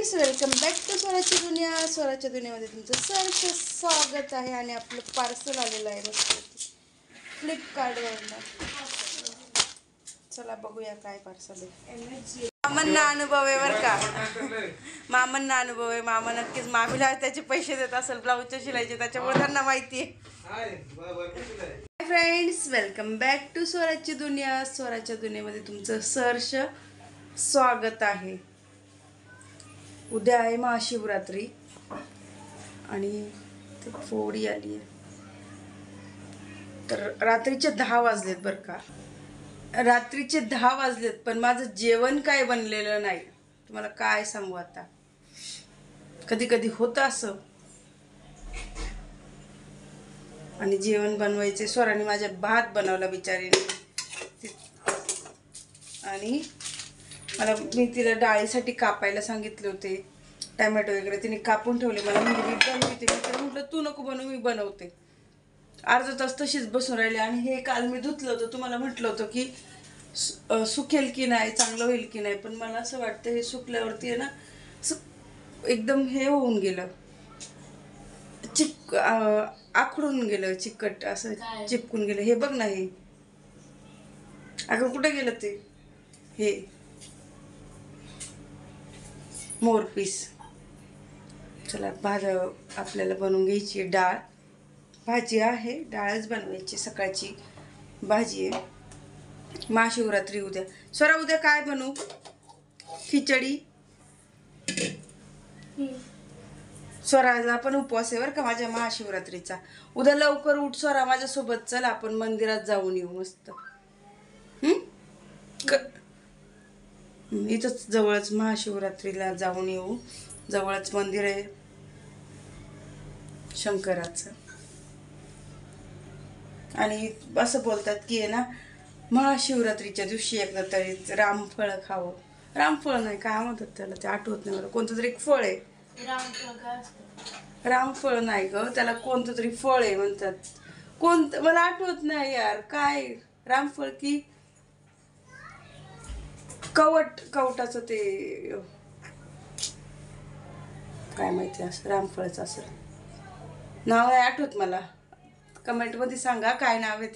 Friends, welcome back to स्वराची दुनिया. स्वराच्या दुनियामध्ये तुमचं सहर्ष स्वागत आहे. आणि आपलं पार्सल आलेलं आहे मस्त फ्लिपकार्टवरनं. चला बघूया काय पार्सल आहे. मामांना अनुभव आहे बरं का, मामांना अनुभव आहे. मामा नक्कीच मामीला त्याचे पैसे देत असेल ब्लाऊजच्या शिलाईचे, त्याच्यामुळे त्यांना माहिती आहे. फ्रेंड्स, वेलकम बॅक टू स्वराची दुनिया. स्वराच्या दुनियामध्ये तुमचं सहर्ष स्वागत आहे. उद्या आहे महाशिवरात्री आणि ते फोडी आली आहे. तर रात्रीचे 10 वाजलेत बरं का, रात्रीचे 10 वाजलेत, पण माझं जेवण काय बनलेलं नाही. तुम्हाला काय सांगू आता. कधी कधी होतं असं. आणि जेवण बनवायचे, स्वराने माझ्या भात बनवला बिचारीने. आणि मी तिला डाळीसाठी कापायला सांगितले होते, टमॅटो वगैरे तिने कापून ठेवले. मला म्हणजे मी बनवते, मी म्हटलं तू नको बनवू, मी बनवते. अर्धा तास तशीच बसून राहिले. आणि हे काल मी धुतलं होतं, तुम्हाला म्हटलं होतं की सुकेल की नाही, चांगलं होईल की नाही. पण मला असं वाटतं हे सुकल्यावरती आहे ना, एकदम हे होऊन गेलं, आखडून गेलं, चिकट असं चिपकून गेलं. हे बघ ना, हे अगं कुठे गेलं ते, हे मोरपीस. चला आपल्याला बनवून घ्यायची डाळ. भाजी आहे, डाळच बनवायची. सकाळची भाजी आहे. महाशिवरात्री उद्या. स्वरा उद्या काय बनवू? खिचडी. स्वराला पण उपवास आहे बरं का माझ्या महाशिवरात्रीचा. उद्या लवकर उठ स्वरा, माझ्यासोबत चल, आपण मंदिरात जाऊन येऊ मस्त. इथंच जवळच महाशिवरात्रीला जाऊन येऊ. जवळच मंदिर आहे शंकराचं. आणि असं बोलतात की आहे ना, महाशिवरात्रीच्या दिवशी एकदा तरी रामफळ खावं. रामफळ नाही, काय म्हणतात त्याला, ते आठवत नाही मला. कोणतं तरी एक फळ आहे. रामफळ नाही ग, त्याला कोणतं तरी फळ आहे म्हणतात. कोणतं मला आठवत नाही यार. काय रामफळ की कवटाचं, ते काय माहिती, असं रामफळचं असेल. नाव नाही आठवत मला. कमेंटमध्ये सांगा काय नाव आहे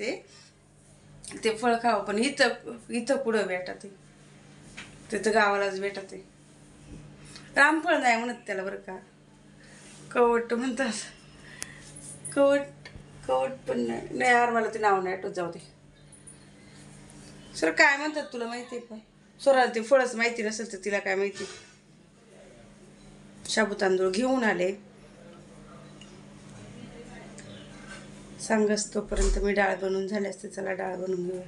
ते फळ खावं. पण इथं पुढं भेटत आहे, तिथं गावालाच भेटत आहे. रामफळ नाही म्हणत त्याला बरं का, कवट म्हणतात. कवट पण नाही यार, मला ते नाव नाही आठवत. जाऊ दे. सर काय म्हणतात तुला माहिती आहे पण? स्वराला ते फळच माहिती नसेल तर तिला काय माहिती. शाबू तांदूळ घेऊन आले, सांगस तोपर्यंत मी डाळ बनवून झाली असते. चला डाळ बनवून घेऊया.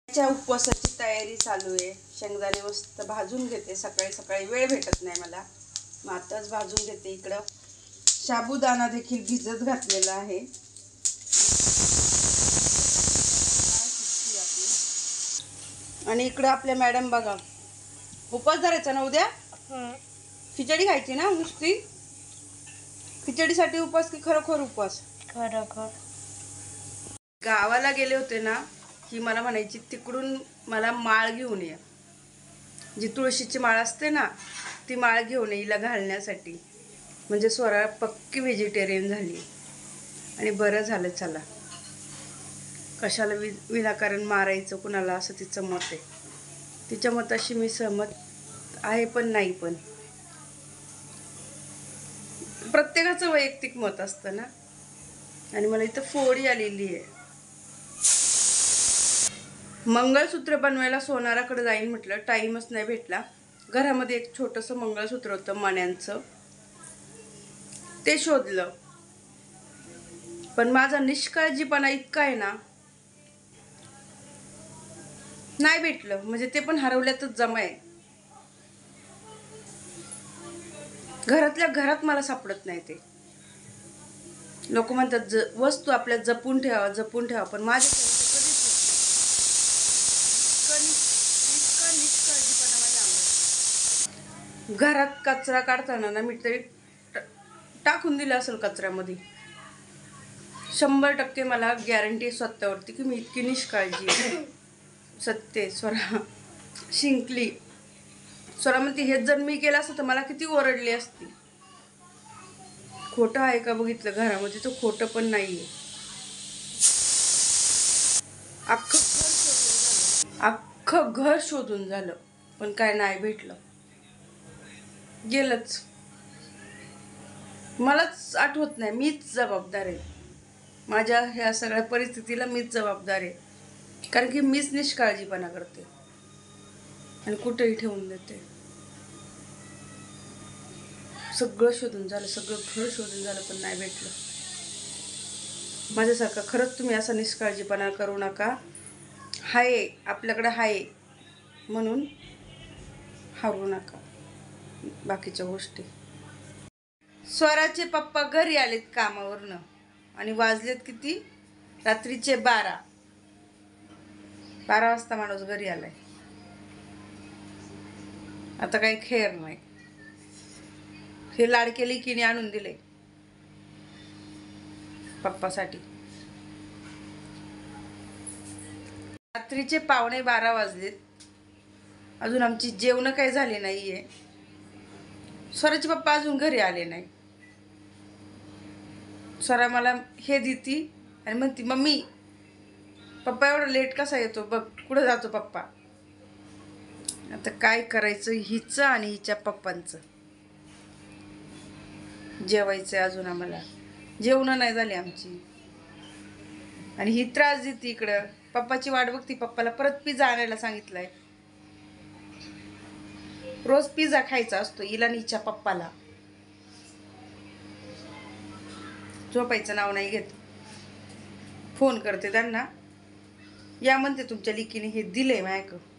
त्याच्या उपवासाची तयारी चालू आहे. शेंगदाणे मस्त भाजून घेते. सकाळी सकाळी वेळ भेटत नाही मला, मग आताच भाजून घेते. इकडं साबुदाणा देखील भिजत घातलेला आहे. आणि इकडं आपल्या मॅडम बघा, उपवास धरायचा ना उद्या. खिचडी खायची ना नुसती. खिचडीसाठी उपवास की खरोखर उपवास? खरोखर. गावाला गेले होते ना की मला म्हणायची तिकडून मला माळ घेऊन ये, जी तुळशीची माळ असते ना, ती माळ घेऊन ये हिला घालण्यासाठी. म्हणजे स्वरा पक्की व्हेजिटेरियन झाली. आणि बरं झालं. चला, कशाला विनाकारण मारायचं कुणाला, असं तिचं मत आहे. तिच्या मताशी मी सहमत आहे, पण नाही पण प्रत्येकाचं वैयक्तिक मत असतं ना. आणि मला इथं फोडी आलेली आहे. मंगळसूत्र बनवायला सोनाराकडे जाईन म्हटलं, टाईमच नाही भेटला. घरामध्ये एक छोटंसं मंगळसूत्र होतं मण्यांचं, ते शोधलं. पण माझा निष्काळजीपणा इतका आहे ना, नाही भेटलं. म्हणजे ते पण हरवल्यातच जमा आहे. घरातल्या घरात मला सापडत नाही ते. लोक म्हणतात वस्तू आपल्या जपून ठेवा, जपून ठेवा. पण माझ्या निष्काळजीपणा माझ्या अंगात. घरात कचरा काढताना ना मी तरी टाकून दिलं असेल कचऱ्यामध्ये. 100% मला गॅरंटी स्वतःवरती की मी इतकी निष्काळजी आहे. सत्य. स्वरा शिंकली. स्वरा म्हणते हेच जर मी केलं असतं तर मला किती ओरडली असती. खोटं आहे का बघितलं घरामध्ये, तो खोटं पण नाहीये. अख्खं घर शोधून झालं पण काय नाही भेटलं, गेलंच. मलाच आठवत नाही, मीच जबाबदार आहे. माझ्या ह्या सगळ्या परिस्थितीला मीच जबाबदार आहे, कारण की मीच निष्काळजीपणा करते आणि कुठेही ठेवून देते. सगळं शोधून झालं, सगळं घर शोधून झालं पण नाही भेटलं. माझ्यासारखं खरंच तुम्ही असा निष्काळजीपणा करू नका. हाय आपल्याकडे हाय म्हणून हारू नका बाकीच्या गोष्टी. स्वराचे पप्पा घरी आलेत कामावरनं आणि वाजलेत किती, रात्रीचे 12 वाजता माणूस घरी आलाय. आता काही खेळ नाही. हे लाडके लेकीने आणून दिले पप्पासाठी. रात्रीचे 12:15 वाजलेत, अजून आमची जेवण काही झाली नाहीये. स्वराचे पप्पा अजून घरी आले नाही. स्वरा मला हे देती आणि म्हणती मम्मी पप्पा एवढा लेट कसा येतो बघ, कुठं जातो पप्पा. आता काय करायचं हिचं आणि हिच्या पप्पांचं. जेवायचं अजून आम्हाला, जेवण नाही झाली आमची आणि ही त्रास देते इकडं. पप्पाची वाट बघती, पप्पाला परत पिझ्झा आणायला सांगितलंय. रोज पिझ्झा खायचा असतो हिला आणि हिच्या पप्पाला. झोपायचं नाव नाही घेत. फोन करते त्यांना, या म्हणते तुमच्या लिकीने हे दिलंय माझ्याकडं.